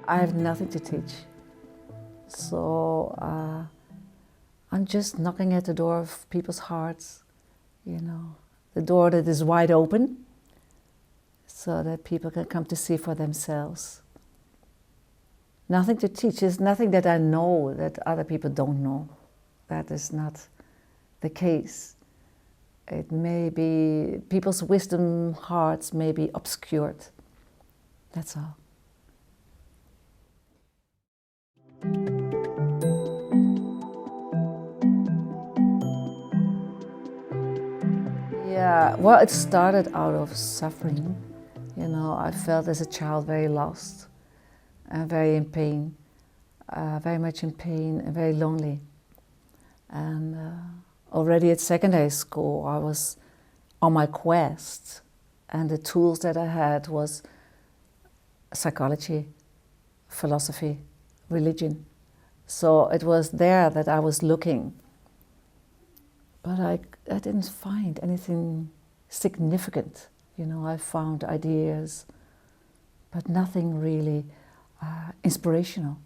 I have nothing to teach. So I'm just knocking at the door of people's hearts, you know, the door that is wide open so that people can come to see for themselves. Nothing to teach. There's nothing that I know that other people don't know. That is not the case. It may be, people's wisdom hearts may be obscured. That's all. Yeah, well, it started out of suffering. You know, I felt as a child very lost and very in pain, very much in pain and very lonely. And already at secondary school, I was on my quest, and the tools that I had was psychology, philosophy, religion. So it was there that I was looking. But I didn't find anything significant. You know, I found ideas, but nothing really inspirational.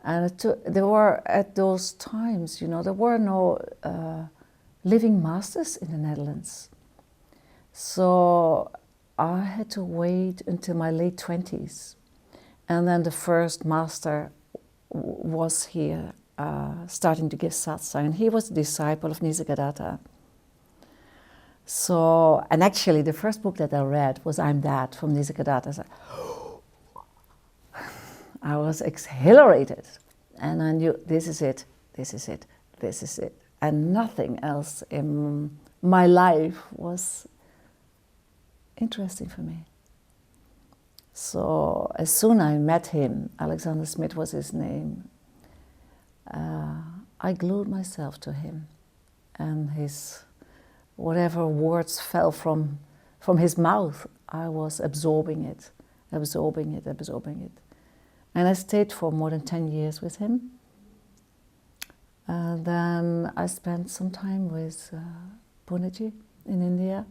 And there were, at those times, you know, there were no living masters in the Netherlands. So I had to wait until my late 20s. And then the first master was here, starting to give satsang. And he was a disciple of Nisargadatta. So, and actually the first book that I read was I'm That from Nisargadatta. So, I was exhilarated, and I knew this is it, this is it, this is it. And nothing else in my life was interesting for me. So as soon as I met him, Alexander Smith was his name, I glued myself to him, and his whatever words fell from his mouth, I was absorbing it, absorbing it, absorbing it. And I stayed for more than 10 years with him. Then I spent some time with Punaji in India,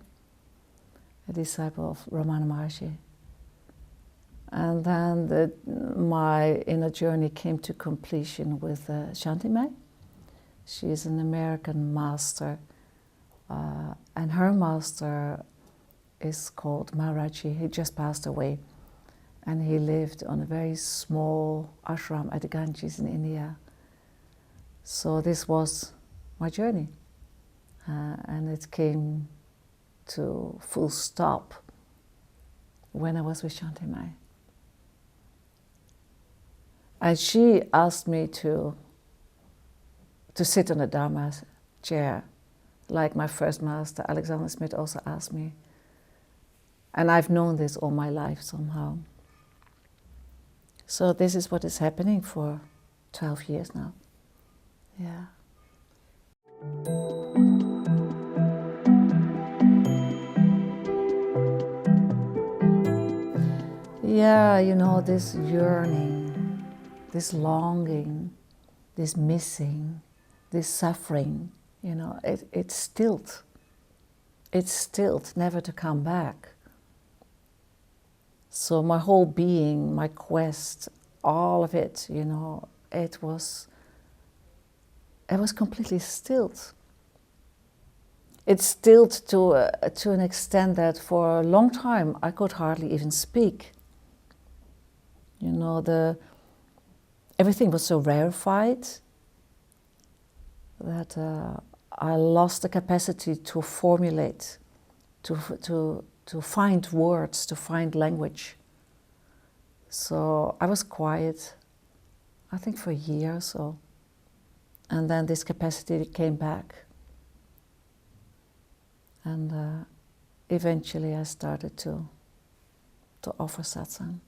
a disciple of Ramana Maharshi. And then my inner journey came to completion with Shantimai. She is an American master, and her master is called Maharaji. He just passed away. And he lived on a very small ashram at the Ganges in India. So this was my journey. And it came to full stop when I was with Shantimai. And she asked me to sit on the Dharma chair, like my first master, Alexander Smith, also asked me. And I've known this all my life somehow. So this is what is happening for 12 years now. Yeah. Yeah, you know, this yearning, this longing, this missing, this suffering, you know, it's stilled. It's stilled, never to come back. So my whole being, my quest, all of it, you know, it was completely stilled. It's stilled to an extent that for a long time I could hardly even speak. You know, everything was so rarefied that I lost the capacity to formulate, to find words, to find language. So I was quiet, I think for a year or so. And then this capacity came back. And eventually I started to offer satsang.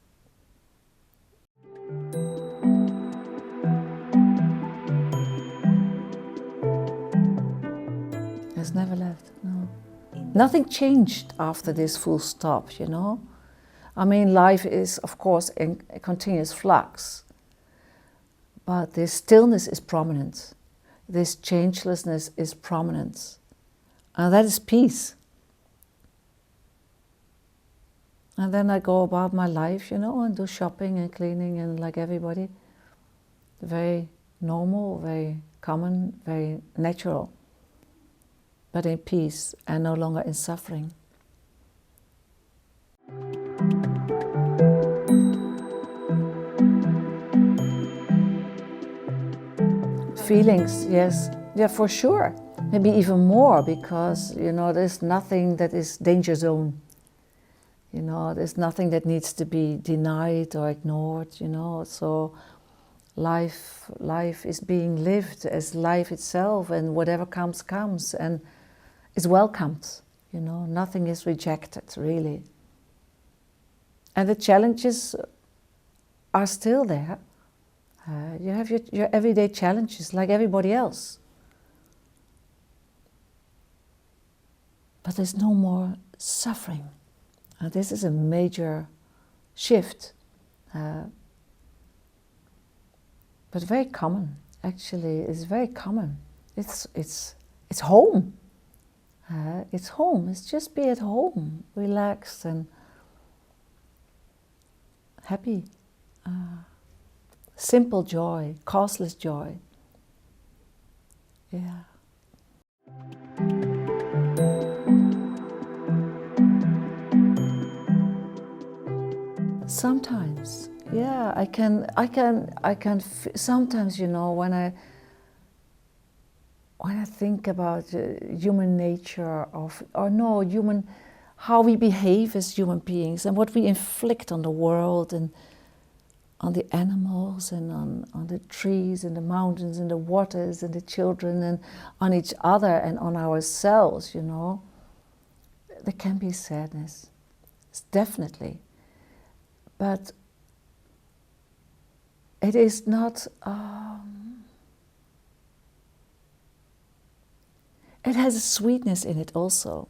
It's never left, no. Nothing changed after this full stop, you know. I mean, life is, of course, in a continuous flux. But this stillness is prominent. This changelessness is prominent. And that is peace. And then I go about my life, you know, and do shopping and cleaning and like everybody. Very normal, very common, very natural. But in peace and no longer in suffering. Feelings, yes. Yeah, for sure. Maybe even more, because, you know, there's nothing that is danger zone. You know, there's nothing that needs to be denied or ignored, you know. So life is being lived as life itself, and whatever comes, comes, and is welcomed, you know. Nothing is rejected, really. And the challenges are still there. You have your everyday challenges like everybody else. But there's no more suffering. This is a major shift. But very common, actually. It's very common. It's home. It's home. It's just be at home, relaxed and happy. Simple joy, causeless joy. Yeah. Sometimes, yeah, I can. Sometimes, you know, when I think about human nature how we behave as human beings and what we inflict on the world and on the animals and on the trees and the mountains and the waters and the children and on each other and on ourselves, you know, there can be sadness, definitely. But it is not, it has a sweetness in it also.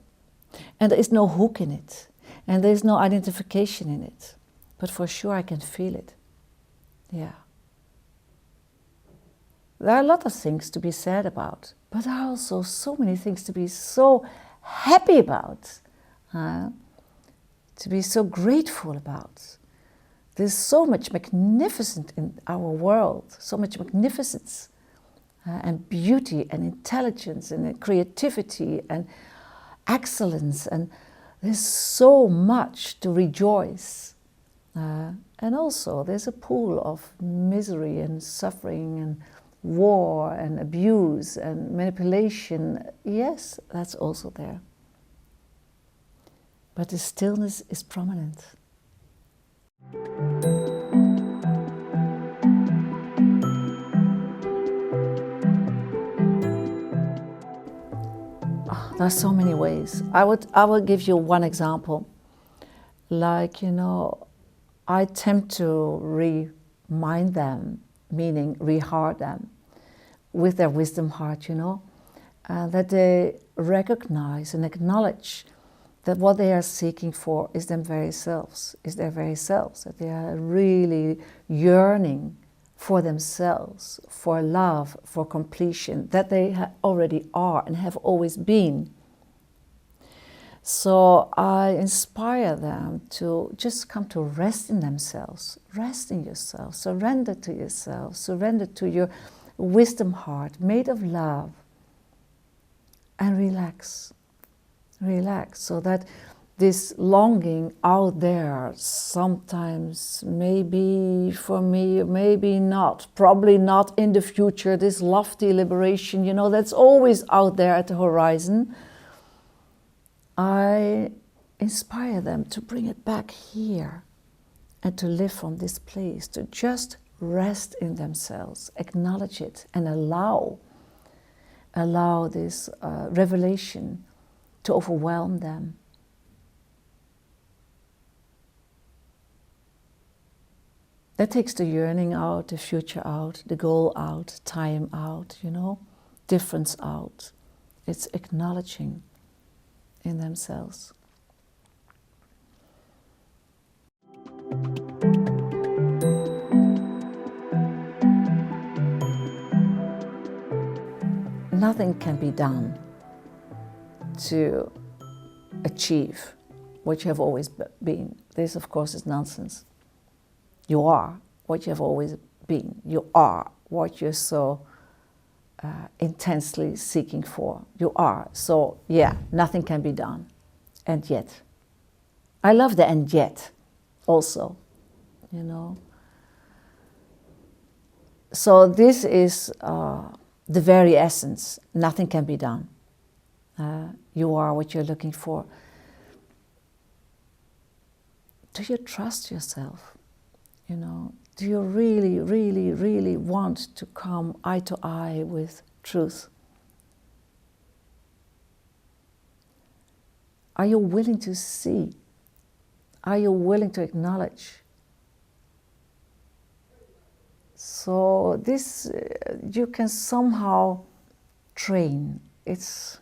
And there is no hook in it. And there is no identification in it. But for sure I can feel it. Yeah. There are a lot of things to be sad about. But there are also so many things to be so happy about. To be so grateful about. There's so much magnificence in our world, so much magnificence and beauty and intelligence and creativity and excellence, and there's so much to rejoice. And also there's a pool of misery and suffering and war and abuse and manipulation. Yes, that's also there. But the stillness is prominent. There are so many ways. I will give you one example. Like, you know, I attempt to remind them, meaning reheart them, with their wisdom heart, you know, that they recognize and acknowledge that what they are seeking for is their very selves, that they are really yearning for themselves, for love, for completion, that they already are and have always been. So I inspire them to just come to rest in themselves, rest in yourself, surrender to yourself, surrender to your wisdom heart made of love, and relax. Relax, so that this longing out there, sometimes maybe for me, maybe not, probably not in the future, this lofty liberation, you know, that's always out there at the horizon. I inspire them to bring it back here and to live from this place, to just rest in themselves, acknowledge it, and allow this revelation to overwhelm them. That takes the yearning out, the future out, the goal out, time out, you know, difference out. It's acknowledging in themselves. Nothing can be done to achieve what you have always been. This, of course, is nonsense. You are what you have always been. You are what you're so intensely seeking for. You are. So, yeah, nothing can be done. And yet. I love the and yet also, you know. So this is the very essence. Nothing can be done. You are what you're looking for. Do you trust yourself? You know, do you really, really, really want to come eye to eye with truth? Are you willing to see? Are you willing to acknowledge? So this you can somehow train. It's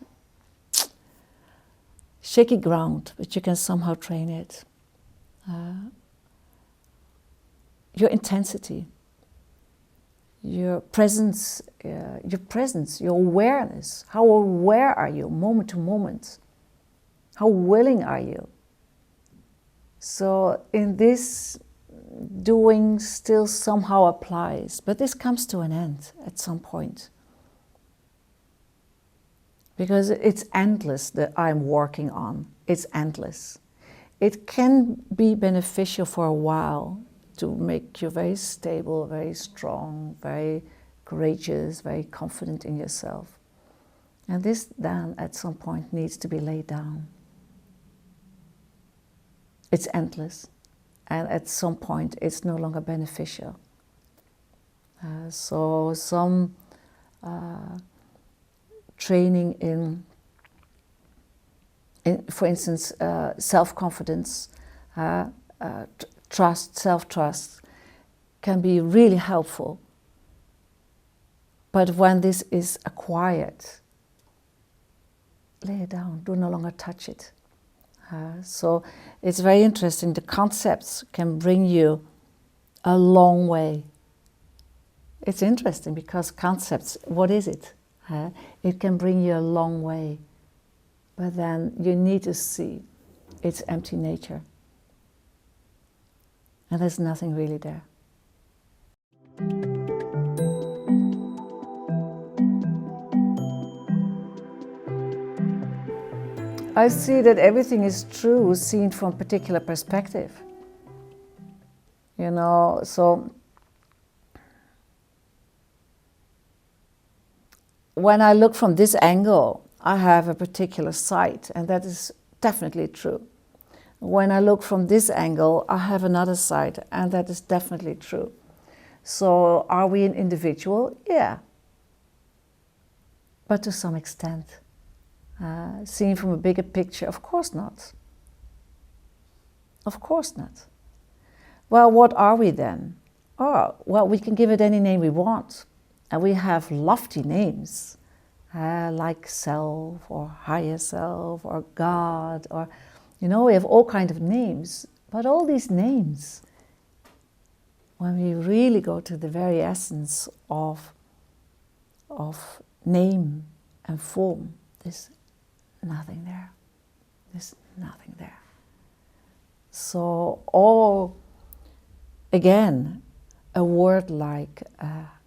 shaky ground, but you can somehow train it. Your intensity, your presence, your awareness. How aware are you, moment to moment? How willing are you? So in this, doing still somehow applies, but this comes to an end at some point. Because it's endless that I'm working on. It's endless. It can be beneficial for a while to make you very stable, very strong, very courageous, very confident in yourself. And this then at some point needs to be laid down. It's endless. And at some point it's no longer beneficial. So some training in for instance, self-confidence, trust, self-trust can be really helpful. But when this is acquired, lay it down, do no longer touch it. So it's very interesting. The concepts can bring you a long way. It's interesting because concepts, what is it? It can bring you a long way. But then you need to see its empty nature. And there's nothing really there. I see that everything is true seen from a particular perspective. You know, so when I look from this angle, I have a particular sight, and that is definitely true. When I look from this angle, I have another sight, and that is definitely true. So are we an individual? Yeah. But to some extent. Seen from a bigger picture, of course not. Of course not. Well, what are we then? Oh, well, we can give it any name we want. And we have lofty names. Like self or higher self or God, or, you know, we have all kinds of names. But all these names, when we really go to the very essence of name and form, there's nothing there. There's nothing there. So all, again, a word like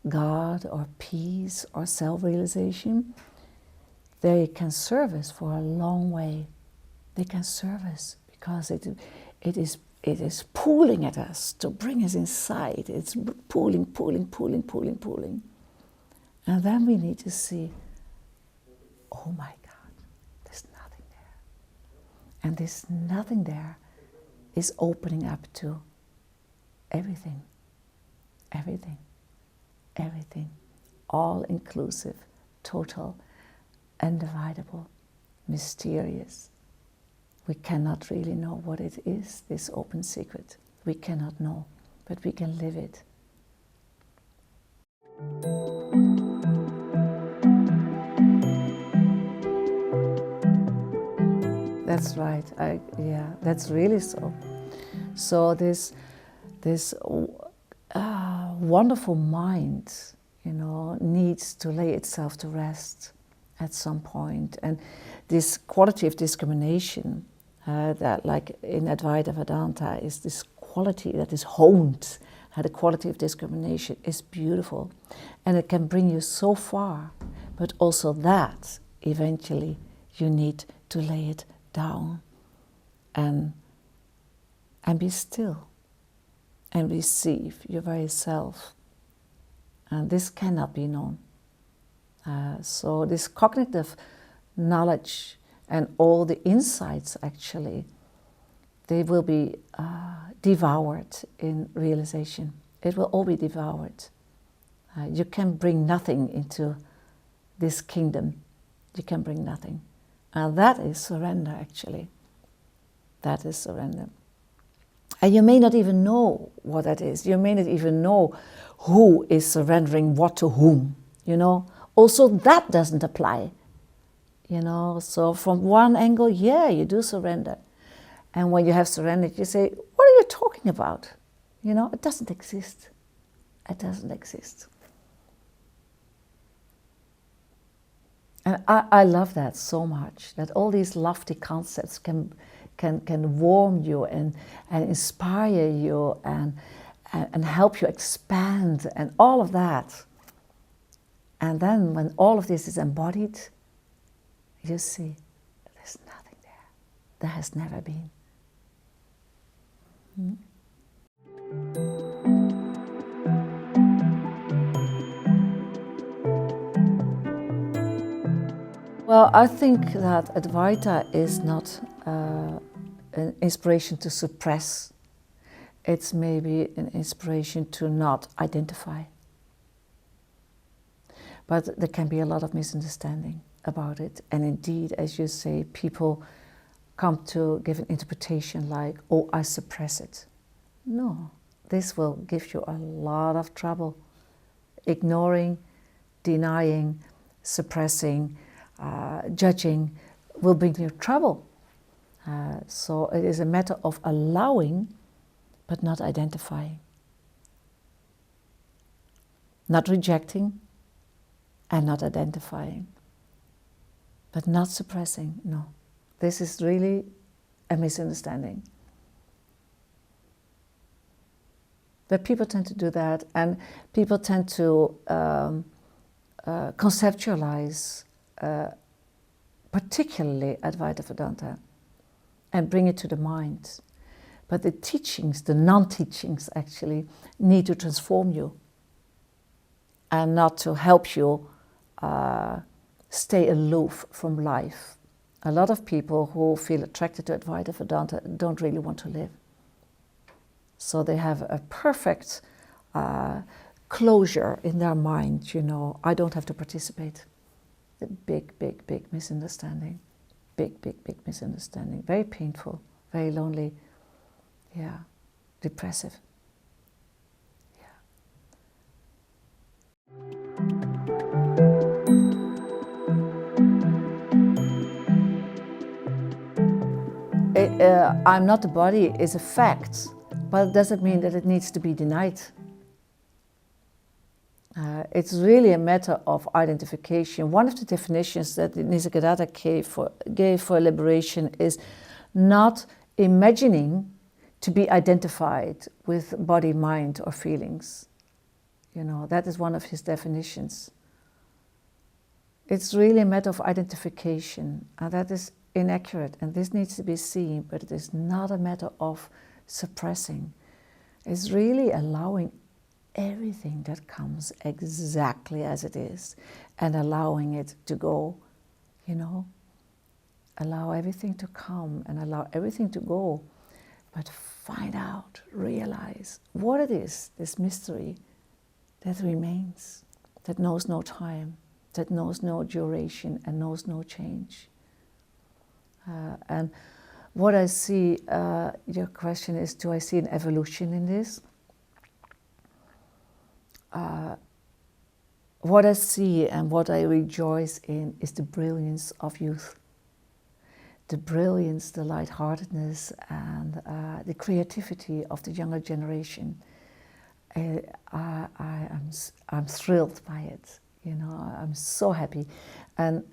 God or peace or self-realization, they can serve us for a long way. They can serve us because it is pulling at us to bring us inside. It's pulling. And then we need to see, oh my God, there's nothing there. And this nothing there is opening up to everything. Everything, all-inclusive, total, undividable, mysterious. We cannot really know what it is, this open secret. We cannot know, but we can live it. That's right. Yeah, that's really so. So this wonderful mind, you know, needs to lay itself to rest at some point. And this quality of discrimination that, like in Advaita Vedanta, is this quality that is honed. The quality of discrimination is beautiful, and it can bring you so far. But also that, eventually, you need to lay it down and be still and receive your very self. And this cannot be known. So this cognitive knowledge and all the insights, actually, they will be devoured in realization. It will all be devoured. You can bring nothing into this kingdom. You can bring nothing. And that is surrender, actually. That is surrender. And you may not even know what that is. You may not even know who is surrendering what to whom, you know. Also, that doesn't apply, you know. So from one angle, yeah, you do surrender. And when you have surrendered, you say, what are you talking about? You know, it doesn't exist. It doesn't exist. And I love that so much, that all these lofty concepts can warm you and inspire you and help you expand and all of that. And then when all of this is embodied, you see there's nothing there. There has never been. Well, I think that Advaita is not an inspiration to suppress. It's maybe an inspiration to not identify. But there can be a lot of misunderstanding about it. And indeed, as you say, people come to give an interpretation like, oh, I suppress it. No, this will give you a lot of trouble. Ignoring, denying, suppressing, judging will bring you trouble. So it is a matter of allowing, but not identifying. Not rejecting and not identifying. But not suppressing, no. This is really a misunderstanding. But people tend to do that, and people tend to conceptualize particularly Advaita Vedanta and bring it to the mind. But the teachings, the non-teachings actually, need to transform you and not to help you stay aloof from life. A lot of people who feel attracted to Advaita Vedanta don't really want to live. So they have a perfect closure in their mind, you know, I don't have to participate. The big, big, big misunderstanding. Big, big, big misunderstanding. Very painful, very lonely, yeah, depressive. I'm not the body is a fact, but it doesn't mean that it needs to be denied. It's really a matter of identification. One of the definitions that Nisargadatta gave for liberation is not imagining to be identified with body, mind, or feelings. You know, that is one of his definitions. It's really a matter of identification, and that is inaccurate, and this needs to be seen, but it is not a matter of suppressing. It's really allowing everything that comes exactly as it is and allowing it to go, you know. Allow everything to come and allow everything to go, but find out, realize what it is, this mystery that remains, that knows no time, that knows no duration and knows no change. And what I see, your question is, do I see an evolution in this? What I see and what I rejoice in is the brilliance of youth. The brilliance, the lightheartedness, and the creativity of the younger generation. I'm thrilled by it. You know, I'm so happy, and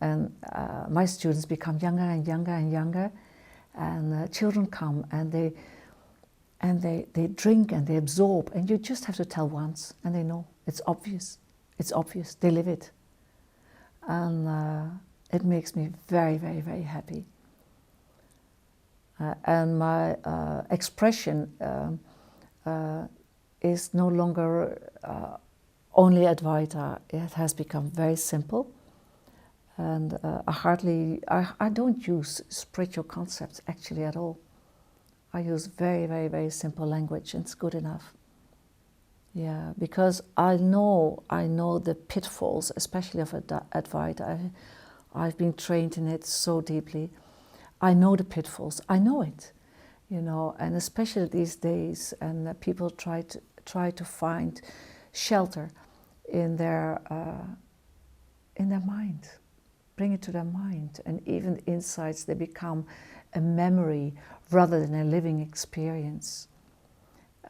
my students become younger and younger and younger, and children come and they drink and they absorb, and you just have to tell once and they know. It's obvious. It's obvious. They live it. And it makes me very, very, very happy. And my expression is no longer only Advaita. It has become very simple. And I don't use spiritual concepts actually at all. I use very, very, very simple language, and it's good enough. Yeah, because I know the pitfalls, especially of Advaita. I've been trained in it so deeply. I know the pitfalls. I know it, you know, and especially these days, and people try to find shelter in their mind, bring it to their mind, and even insights, they become a memory rather than a living experience,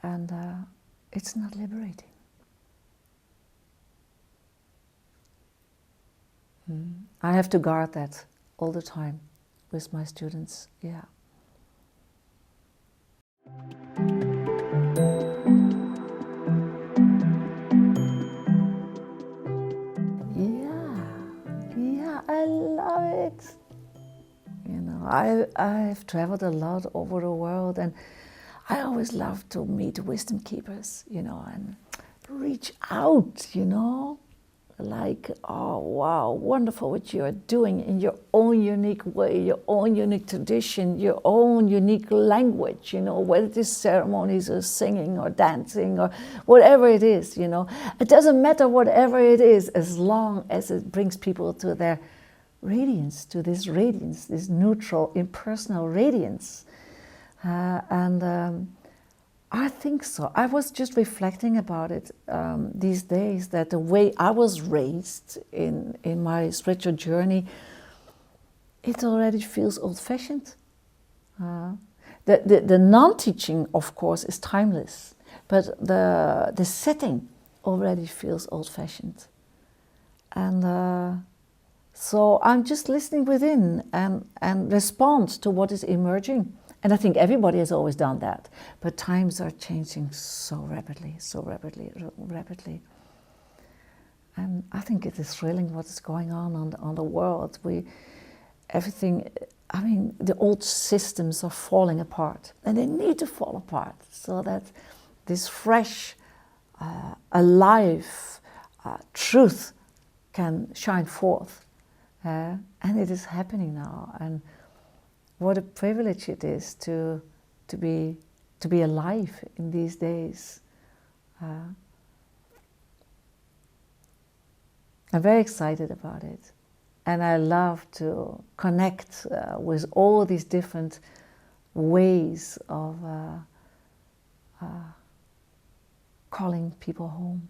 and it's not liberating. I have to guard that all the time with my students. Yeah. Yeah, I love it. You know, I've traveled a lot over the world, and I always love to meet wisdom keepers, you know, and reach out, you know, like, oh wow, wonderful what you are doing in your own unique way, your own unique tradition, your own unique language, you know, whether it is ceremonies or singing or dancing or whatever it is, you know. It doesn't matter whatever it is, as long as it brings people to their radiance, this neutral, impersonal radiance. I think so. I was just reflecting about it these days, that the way I was raised in my spiritual journey, it already feels old-fashioned. The non-teaching, of course, is timeless, but the setting already feels old-fashioned. And so I'm just listening within and respond to what is emerging. And I think everybody has always done that. But times are changing so rapidly. And I think it is thrilling what is going on the world. Everything, I mean, the old systems are falling apart. And they need to fall apart so that this fresh, alive truth can shine forth. And it is happening now. And what a privilege it is to be alive in these days. I'm very excited about it, and I love to connect with all these different ways of calling people home.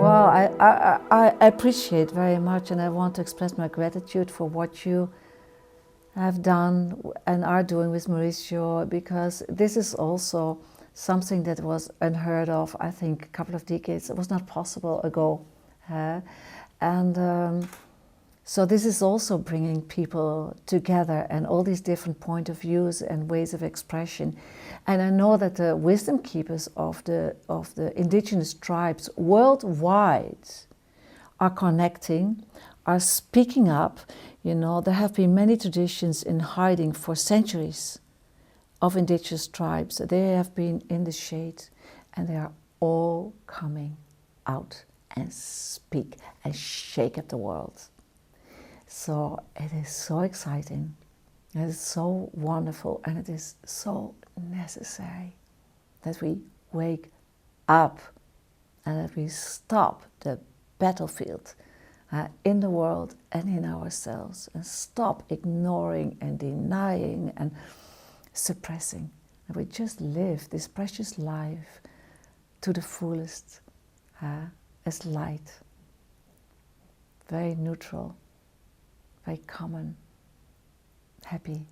Well, I appreciate very much, and I want to express my gratitude for what you have done and are doing with Mauricio, because this is also something that was unheard of, I think, a couple of decades. It was not possible ago. So this is also bringing people together, and all these different point of views and ways of expression. And I know that the wisdom keepers of the indigenous tribes worldwide are connecting, are speaking up. You know, there have been many traditions in hiding for centuries of indigenous tribes. They have been in the shade, and they are all coming out and speak and shake up the world. So it is so exciting, it is so wonderful, and it is so necessary that we wake up and that we stop the battlefield in the world and in ourselves, and stop ignoring and denying and suppressing. And we just live this precious life to the fullest as light, very neutral, very common, happy.